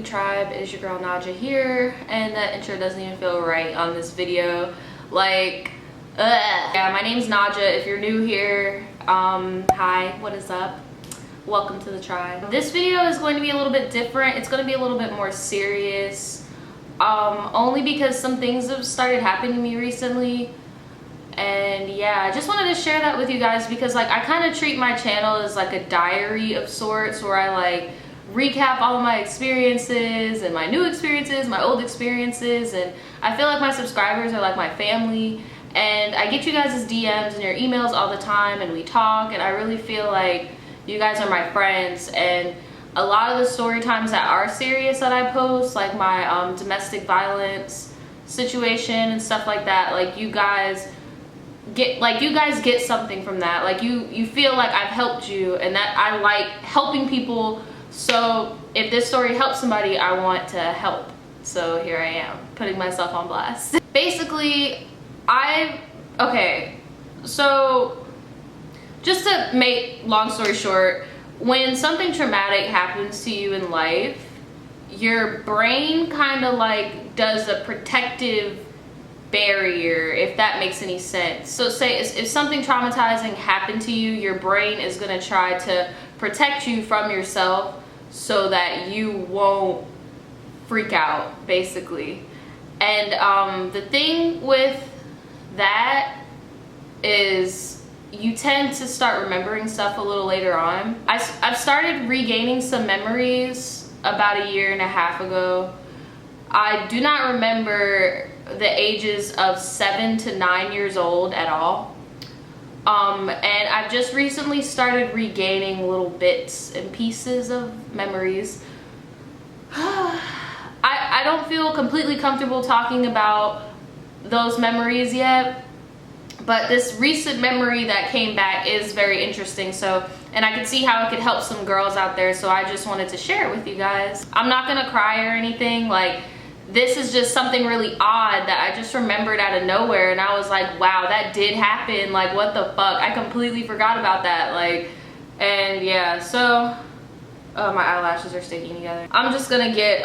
Tribe. It is your girl Naja here, and that intro doesn't even feel right on this video. Like, yeah, my name's Naja. If you're new here, hi, what is up? Welcome to the tribe. This video is going to be a little bit different. It's going to be a little bit more serious, only because some things have started happening to me recently. And yeah, I just wanted to share that with you guys because like I kind of treat my channel as like a diary of sorts, where I like recap all of my experiences and my new experiences, my old experiences, and I feel like my subscribers are like my family, and I get you guys' DMs and your emails all the time, and we talk, and I really feel like you guys are my friends. And a lot of the story times that are serious that I post, like my domestic violence situation and stuff like that, like you guys get something from that. Like you feel like I've helped you, and that I like helping people. So if this story helps somebody, I want to help. So here I am, putting myself on blast. Basically, so just to make long story short, when something traumatic happens to you in life, your brain kind of like does a protective barrier, if that makes any sense. So say if something traumatizing happened to you, your brain is going to try to protect you from yourself so that you won't freak out, basically. And the thing with that is you tend to start remembering stuff a little later on. I've started regaining some memories about 1.5 years ago. I do not remember the ages of 7 to 9 years old at all. And I've just recently started regaining little bits and pieces of memories. I don't feel completely comfortable talking about those memories yet, but this recent memory that came back is very interesting. So, and I could see how it could help some girls out there, so I just wanted to share it with you guys. I'm not gonna cry or anything. Like, this is just something really odd that I just remembered out of nowhere, and I was like, wow, that did happen. Like, what the fuck? I completely forgot about that. Like, and yeah, so my eyelashes are sticking together. I'm just gonna get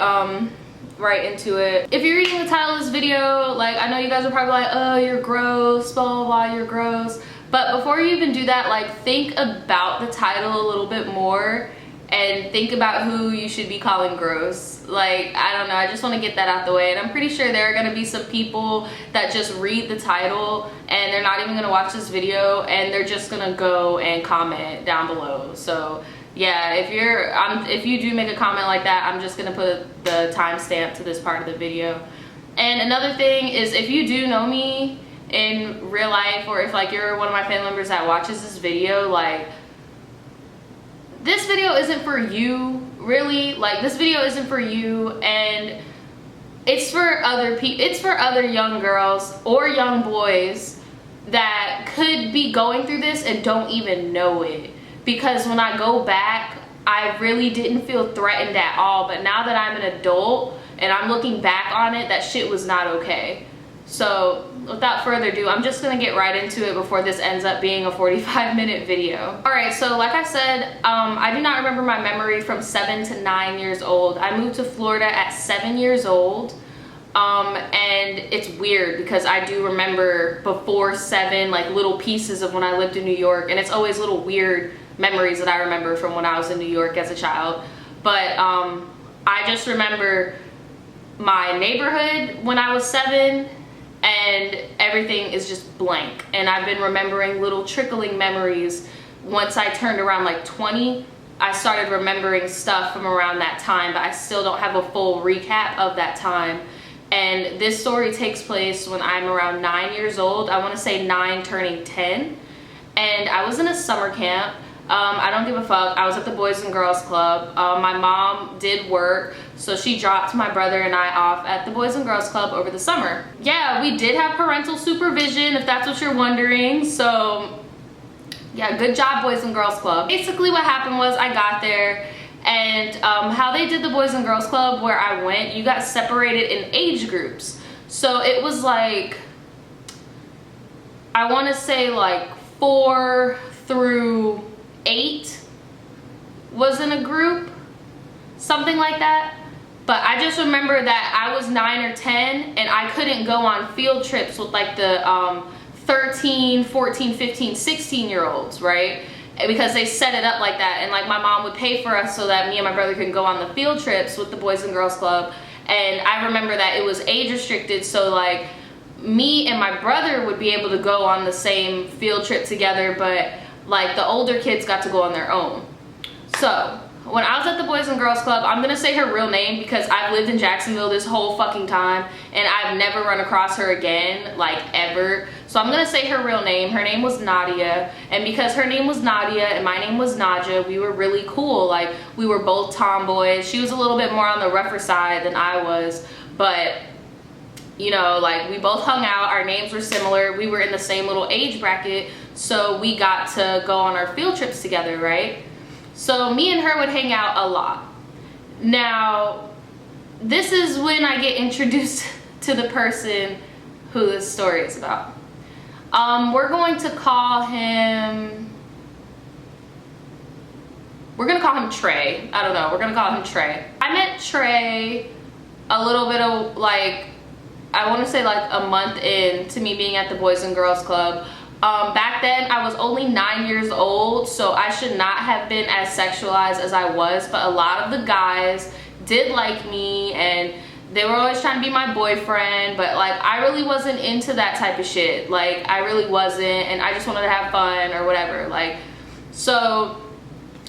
right into it. If you're reading the title of this video, like, I know you guys are probably like, oh, you're gross, blah blah blah, you're gross. But before you even do that, like, think about the title a little bit more and think about who you should be calling gross. Like, I don't know, I just want to get that out the way. And I'm pretty sure there are going to be some people that just read the title and they're not even going to watch this video, and they're just going to go and comment down below. So yeah, if you do make a comment like that, I'm just going to put the timestamp to this part of the video. And another thing is, if you do know me in real life, or if like you're one of my family members that watches this video, like, this video isn't for you, really. Like, this video isn't for you, and it's for other people. It's for other young girls or young boys that could be going through this and don't even know it. Because when I go back, I really didn't feel threatened at all. But now that I'm an adult and I'm looking back on it, that shit was not okay. So without further ado, I'm just gonna get right into it before this ends up being a 45-minute video. All right, so like I said, I do not remember my memory from 7 to 9 years old. I moved to Florida at 7 years old. And it's weird because I do remember before 7, like, little pieces of when I lived in New York, and it's always little weird memories that I remember from when I was in New York as a child. But I just remember my neighborhood when I was 7, and everything is just blank. And I've been remembering little trickling memories. Once I turned around like 20, I started remembering stuff from around that time, but I still don't have a full recap of that time. And this story takes place when I'm around 9 years old. I want to say 9 turning 10. And I was in a summer camp. I don't give a fuck. I was at the Boys and Girls Club. My mom did work, so she dropped my brother and I off at the Boys and Girls Club over the summer. Yeah, we did have parental supervision, if that's what you're wondering. So yeah, good job, Boys and Girls Club. Basically what happened was I got there, and how they did the Boys and Girls Club where I went, you got separated in age groups. So it was like, I want to say like 4 through 8 was in a group, something like that. But I just remember that I was 9 or 10 and I couldn't go on field trips with like the 13, 14, 15, 16-year-olds, right? Because they set it up like that, and like my mom would pay for us so that me and my brother could go on the field trips with the Boys and Girls Club. And I remember that it was age restricted, so like me and my brother would be able to go on the same field trip together, but like the older kids got to go on their own. So when I was at the Boys and Girls Club, I'm gonna say her real name because I've lived in Jacksonville this whole fucking time and I've never run across her again, like ever. So I'm gonna say her real name. Her name was Nadia, and because her name was Nadia and my name was Naja, we were really cool. Like, we were both tomboys. She was a little bit more on the rougher side than I was, but you know, like, we both hung out. Our names were similar. We were in the same little age bracket, so we got to go on our field trips together, right? So me and her would hang out a lot. Now, this is when I get introduced to the person who this story is about. We're going to call him Trey. I don't know, we're gonna call him Trey. I met Trey a little bit of, like, I want to say like a month in to me being at the Boys and Girls Club. Back then I was only 9 years old, so I should not have been as sexualized as I was, but a lot of the guys did like me and they were always trying to be my boyfriend, but like I really wasn't into that type of shit. Like, I really wasn't, and I just wanted to have fun or whatever. Like, so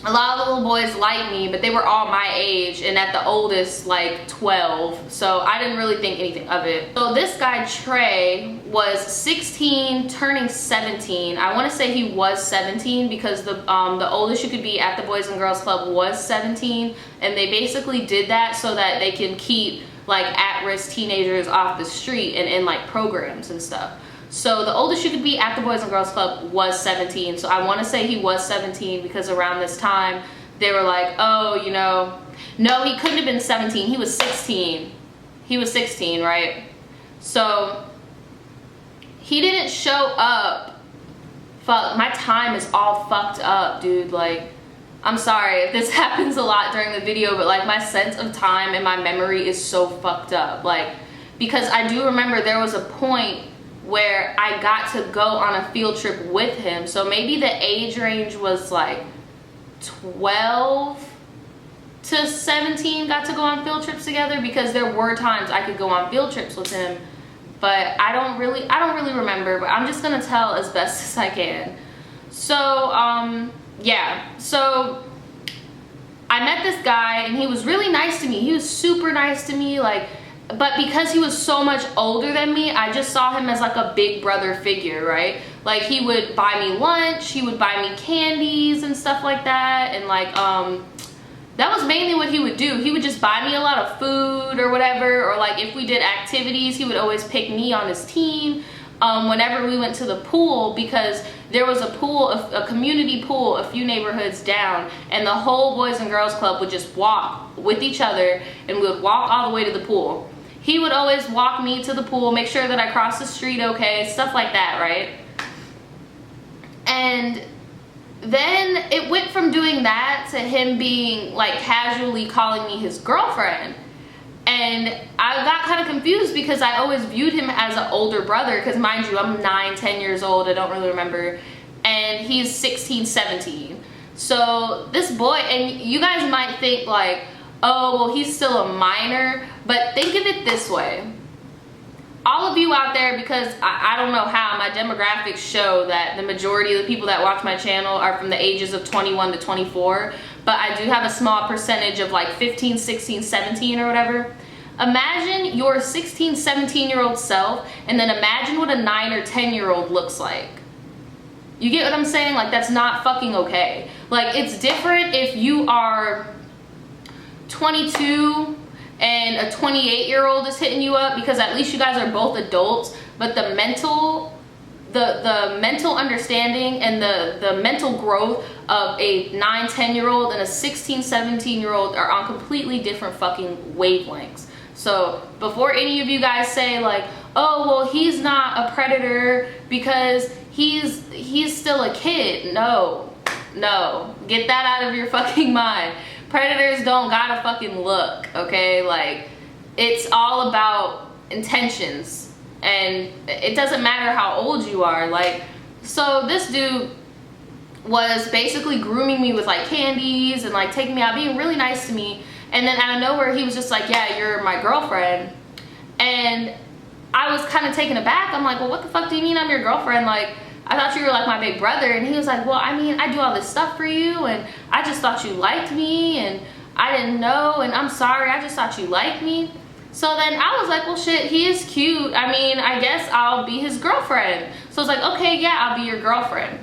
a lot of the little boys liked me, but they were all my age, and at the oldest like 12, so I didn't really think anything of it. So this guy Trey was 16 turning 17. I want to say he was 17 because the oldest you could be at the Boys and Girls Club was 17, and they basically did that so that they can keep like at-risk teenagers off the street and in like programs and stuff. So the oldest you could be at the Boys and Girls Club was 17. So I want to say he was 17 because around this time they were like, oh, you know, no, he couldn't have been 17. He was 16. He was 16, right? So he didn't show up. Fuck, my time is all fucked up, dude. Like, I'm sorry if this happens a lot during the video, but like my sense of time and my memory is so fucked up. Like, because I do remember there was a point where I got to go on a field trip with him. So maybe the age range was like 12 to 17 got to go on field trips together, because there were times I could go on field trips with him, but I don't really remember, but I'm just gonna tell as best as I can. So yeah, so I met this guy and he was really nice to me. He was super nice to me, like, but because he was so much older than me, I just saw him as like a big brother figure, right? Like, he would buy me lunch, he would buy me candies and stuff like that, and like that was mainly what he would do. He would just buy me a lot of food or whatever, or like if we did activities, he would always pick me on his team. Whenever we went to the pool, because there was a pool, a community pool a few neighborhoods down, and the whole Boys and Girls Club would just walk with each other, and we would walk all the way to the pool. He would always walk me to the pool, make sure that I crossed the street okay, stuff like that, right? And then it went from doing that to him being like casually calling me his girlfriend. And I got kind of confused because I always viewed him as an older brother, because mind you, I'm 9, 10 years old, I don't really remember, and he's 16, 17. So this boy, and you guys might think like, oh, well, he's still a minor, but think of it this way. All of you out there, because I don't know how, my demographics show that the majority of the people that watch my channel are from the ages of 21 to 24, but I do have a small percentage of like 15, 16, 17 or whatever. Imagine your 16, 17-year-old self, and then imagine what a 9 or 10-year-old looks like. You get what I'm saying? Like, that's not fucking okay. Like, it's different if you are 22 and a 28-year-old is hitting you up, because at least you guys are both adults, but the mental understanding and the mental growth of a 9, 10-year-old and a 16, 17-year-old are on completely different fucking wavelengths. So before any of you guys say like, oh, well, he's not a predator because he's still a kid. No, get that out of your fucking mind. predators don't gotta fucking look, okay? Like, it's all about intentions, and it doesn't matter how old you are. Like, so this dude was basically grooming me with like candies and like taking me out, being really nice to me, and then out of nowhere he was just like, yeah, you're my girlfriend. And I was kind of taken aback. I'm like, well, what the fuck do you mean I'm your girlfriend? Like, I thought you were like my big brother. And he was like, well, I mean, I do all this stuff for you, and I just thought you liked me, and I didn't know, and I'm sorry, I just thought you liked me. So then I was like, well, shit, he is cute. I mean, I guess I'll be his girlfriend. So I was like, okay, yeah, I'll be your girlfriend.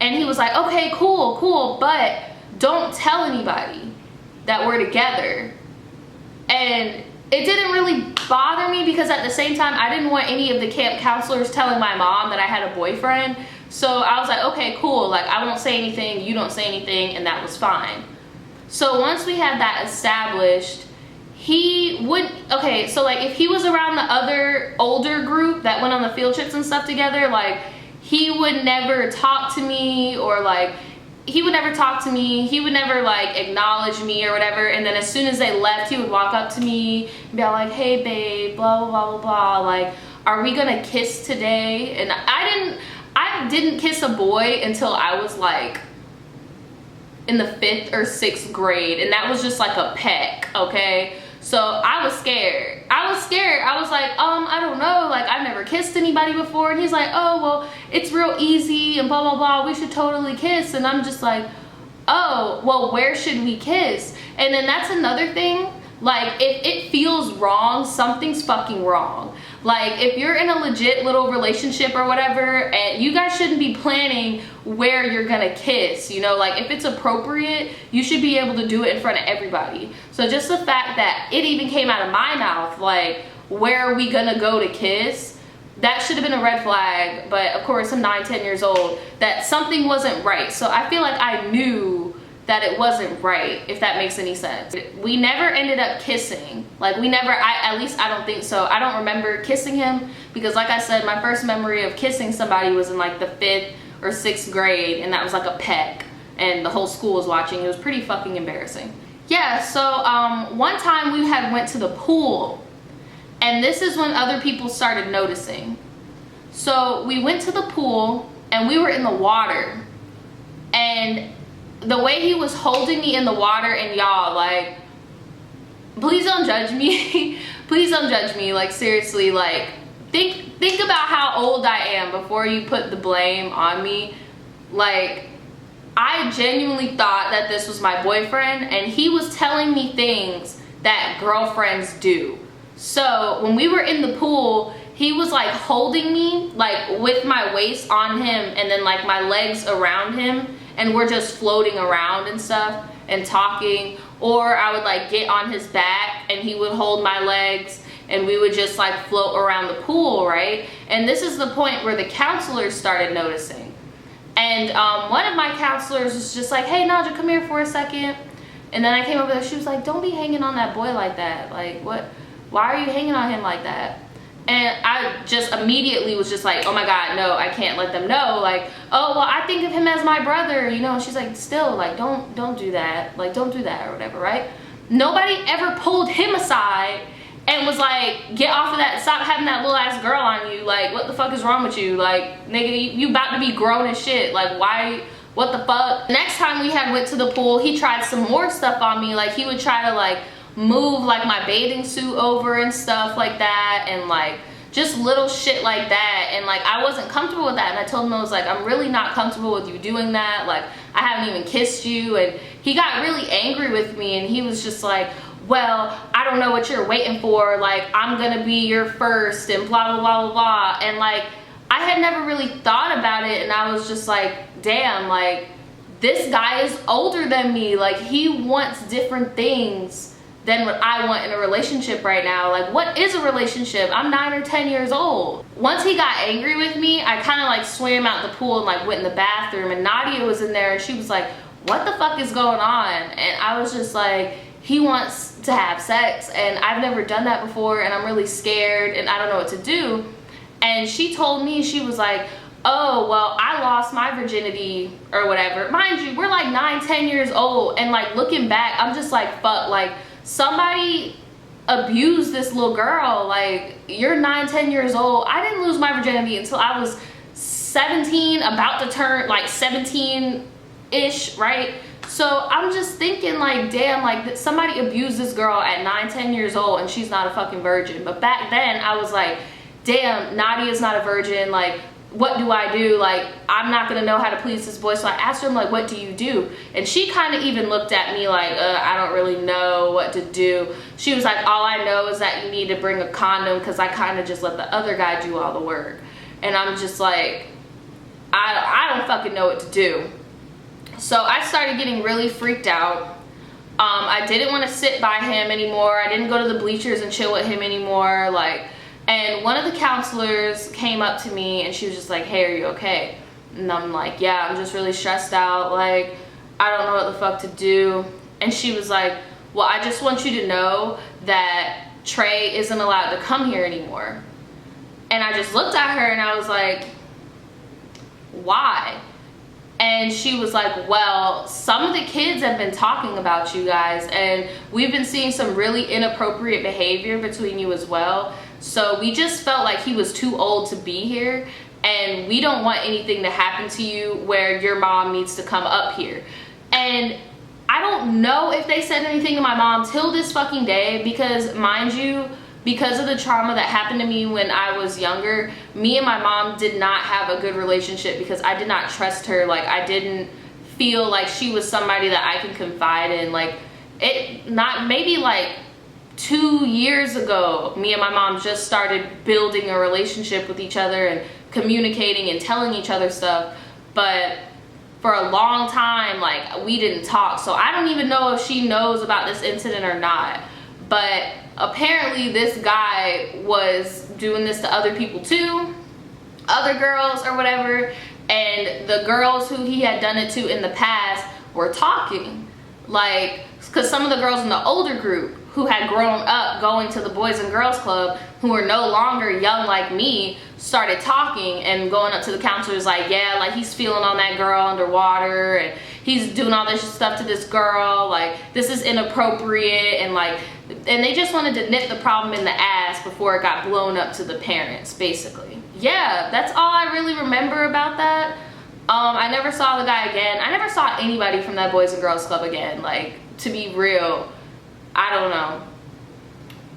And he was like, okay, cool, but don't tell anybody that we're together. And it didn't really bother me, because at the same time, I didn't want any of the camp counselors telling my mom that I had a boyfriend. So I was like, okay, cool, like, I won't say anything, you don't say anything, and that was fine. So once we had that established, he would, okay, so like if he was around the other older group that went on the field trips and stuff together, like, he would never talk to me, or like, he would never talk to me, he would never like acknowledge me or whatever. And then as soon as they left, he would walk up to me and be like, hey babe, blah blah blah blah blah, like, are we gonna kiss today? And I didn't kiss a boy until I was like in the 5th or 6th grade, and that was just like a peck, okay? So I was scared. I was like, I don't know, like, I've never kissed anybody before. And he's like, oh, well, it's real easy and blah, blah, blah, we should totally kiss. And I'm just like, oh, well, where should we kiss? And then that's another thing. Like, if it feels wrong, something's fucking wrong. Like, if you're in a legit little relationship or whatever, and you guys shouldn't be planning where you're gonna kiss, you know? Like, if it's appropriate, you should be able to do it in front of everybody. So just the fact that it even came out of my mouth, like, where are we gonna go to kiss? That should have been a red flag. But of course, I'm 9-10 years old, that something wasn't right. So I feel like I knew that it wasn't right, if that makes any sense. We never ended up kissing. Like, we never, at least I don't think so. I don't remember kissing him, because like I said, my first memory of kissing somebody was in like the 5th or 6th grade, and that was like a peck, and the whole school was watching. It was pretty fucking embarrassing. Yeah, so one time we had went to the pool, and this is when other people started noticing. So we went to the pool, and we were in the water, and the way he was holding me in the water, and y'all, like, please don't judge me. Please don't judge me, like, seriously, like, think about how old I am before you put the blame on me. Like, I genuinely thought that this was my boyfriend, and he was telling me things that girlfriends do. So when we were in the pool, he was like holding me, like, with my waist on him, and then like my legs around him, and we're just floating around and stuff and talking. Or I would like get on his back and he would hold my legs, and we would just like float around the pool, right? And this is the point where the counselors started noticing. And one of my counselors was just like, hey Naja, come here for a second. And then I came over there, she was like, don't be hanging on that boy like that. Like, what, why are you hanging on him like that? And I just immediately was just like, oh my God, no, I can't let them know. Like, oh, well, I think of him as my brother, you know? And she's like, still, like, don't do that. Like, don't do that or whatever, right? Nobody ever pulled him aside and was like, get off of that, stop having that little ass girl on you. Like, what the fuck is wrong with you? Like, nigga, you about to be grown as shit. Like, why, what the fuck? Next time we had went to the pool, he tried some more stuff on me. Like, he would try to like move like my bathing suit over and stuff like that, and like just little shit like that. And like, I wasn't comfortable with that, and I told him, I was like, I'm really not comfortable with you doing that. Like, I haven't even kissed you. And he got really angry with me, and he was just like, well, I don't know what you're waiting for, like, I'm gonna be your first, and blah blah blah blah blah. And like, I had never really thought about it, and I was just like, damn, like, this guy is older than me. Like, he wants different things than what I want in a relationship right now. Like, what is a relationship? I'm 9 or 10 years old. Once he got angry with me, I kind of like swam out the pool and like went in the bathroom, and Nadia was in there, and she was like, what the fuck is going on? And I was just like, he wants to have sex, and I've never done that before, and I'm really scared, and I don't know what to do. And she told me, she was like, oh, well, I lost my virginity or whatever. Mind you, we're like 9-10 years old, and like looking back, I'm just like, fuck, like somebody abused this little girl. Like, you're 9-10 years old. I didn't lose my virginity until I was 17, about to turn like 17-ish, right? So I'm just thinking like, damn, like somebody abused this girl at 9-10 years old and she's not a fucking virgin. But back then I was like, damn, Nadia's not a virgin. Like, what do I do? Like, I'm not gonna know how to please this boy. So I asked her, I'm like, what do you do? And she kind of even looked at me like, I don't really know what to do. She was like, all I know is that you need to bring a condom, because I kind of just let the other guy do all the work. And I'm just like, I don't fucking know what to do. So I started getting really freaked out. I didn't want to sit by him anymore. I didn't go to the bleachers and chill with him anymore. Like, and one of the counselors came up to me and she was just like, hey, are you okay? And I'm like, yeah, I'm just really stressed out. Like, I don't know what the fuck to do. And she was like, well, I just want you to know that Trey isn't allowed to come here anymore. And I just looked at her and I was like, why? And she was like, well, some of the kids have been talking about you guys, and we've been seeing some really inappropriate behavior between you as well. So we just felt like he was too old to be here, and we don't want anything to happen to you where your mom needs to come up here. And I don't know if they said anything to my mom till this fucking day, because mind you, because of the trauma that happened to me when I was younger, me and my mom did not have a good relationship because I did not trust her. Like, I didn't feel like she was somebody that I can confide in. Like, maybe like 2 years ago, me and my mom just started building a relationship with each other and communicating and telling each other stuff. But for a long time, like, we didn't talk. So I don't even know if she knows about this incident or not. But apparently this guy was doing this to other people too, other girls or whatever, and the girls who he had done it to in the past were talking. Like, because some of the girls in the older group who had grown up going to the Boys and Girls Club, who were no longer young like me, started talking and going up to the counselors like, yeah, like, he's feeling on that girl underwater, and he's doing all this stuff to this girl, like, this is inappropriate, and like, and they just wanted to nip the problem in the ass before it got blown up to the parents, basically. Yeah, that's all I really remember about that. I never saw the guy again. I never saw anybody from that Boys and Girls Club again. Like, to be real, I don't know.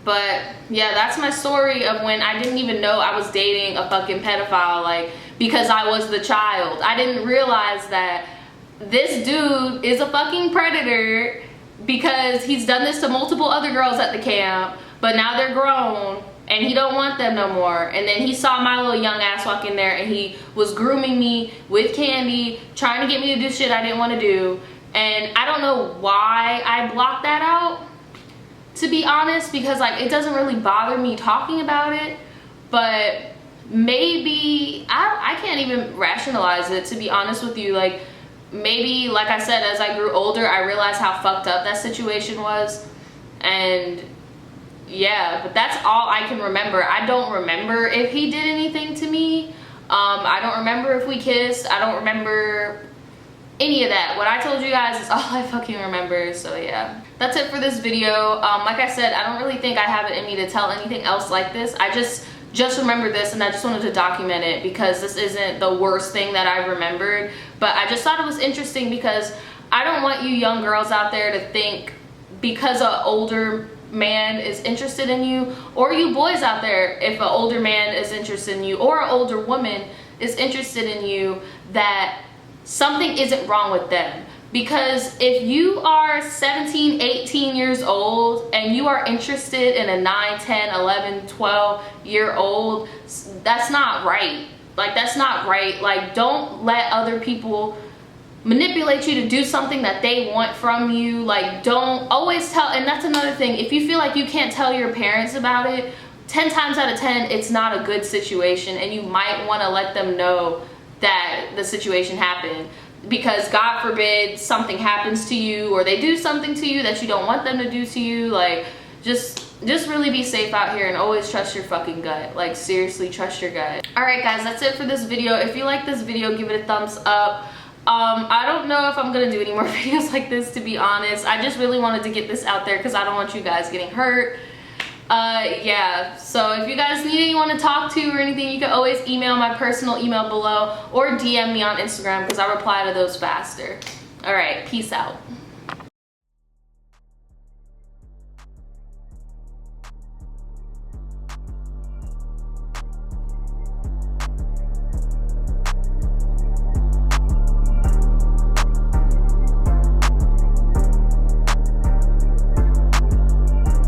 But yeah, that's my story of when I didn't even know I was dating a fucking pedophile, like, because I was the child. I didn't realize that this dude is a fucking predator because he's done this to multiple other girls at the camp, but now they're grown and he don't want them no more. And then he saw my little young ass walk in there and he was grooming me with candy, trying to get me to do shit I didn't want to do. And I don't know why I blocked that out, to be honest, because like, it doesn't really bother me talking about it, but maybe I can't even rationalize it, to be honest with you. Like, maybe, like I said, as I grew older, I realized how fucked up that situation was. And yeah, but that's all I can remember. I don't remember if he did anything to me. I don't remember if we kissed. I don't remember any of that. What I told you guys is all I fucking remember. So yeah, that's it for this video. Like I said, I don't really think I have it in me to tell anything else like this. I just remembered this, and I just wanted to document it because this isn't the worst thing that I remembered, but I just thought it was interesting because I don't want you young girls out there to think because an older man is interested in you, or you boys out there, if an older man is interested in you or an older woman is interested in you, that something isn't wrong with them. Because if you are 17, 18 years old and you are interested in a 9, 10, 11, 12 year old, that's not right. Like, that's not right. Like, don't let other people manipulate you to do something that they want from you. Like, don't always tell. And that's another thing, if you feel like you can't tell your parents about it, 10 times out of 10 it's not a good situation, and you might want to let them know that the situation happened, because God forbid something happens to you or they do something to you that you don't want them to do to you. Like, just just really be safe out here and always trust your fucking gut. Like, seriously, trust your gut. Alright guys, that's it for this video. If you like this video, give it a thumbs up. I don't know if I'm gonna do any more videos like this, to be honest. I just really wanted to get this out there because I don't want you guys getting hurt. Yeah, so if you guys need anyone to talk to or anything, you can always email my personal email below or DM me on Instagram because I reply to those faster. Alright, peace out.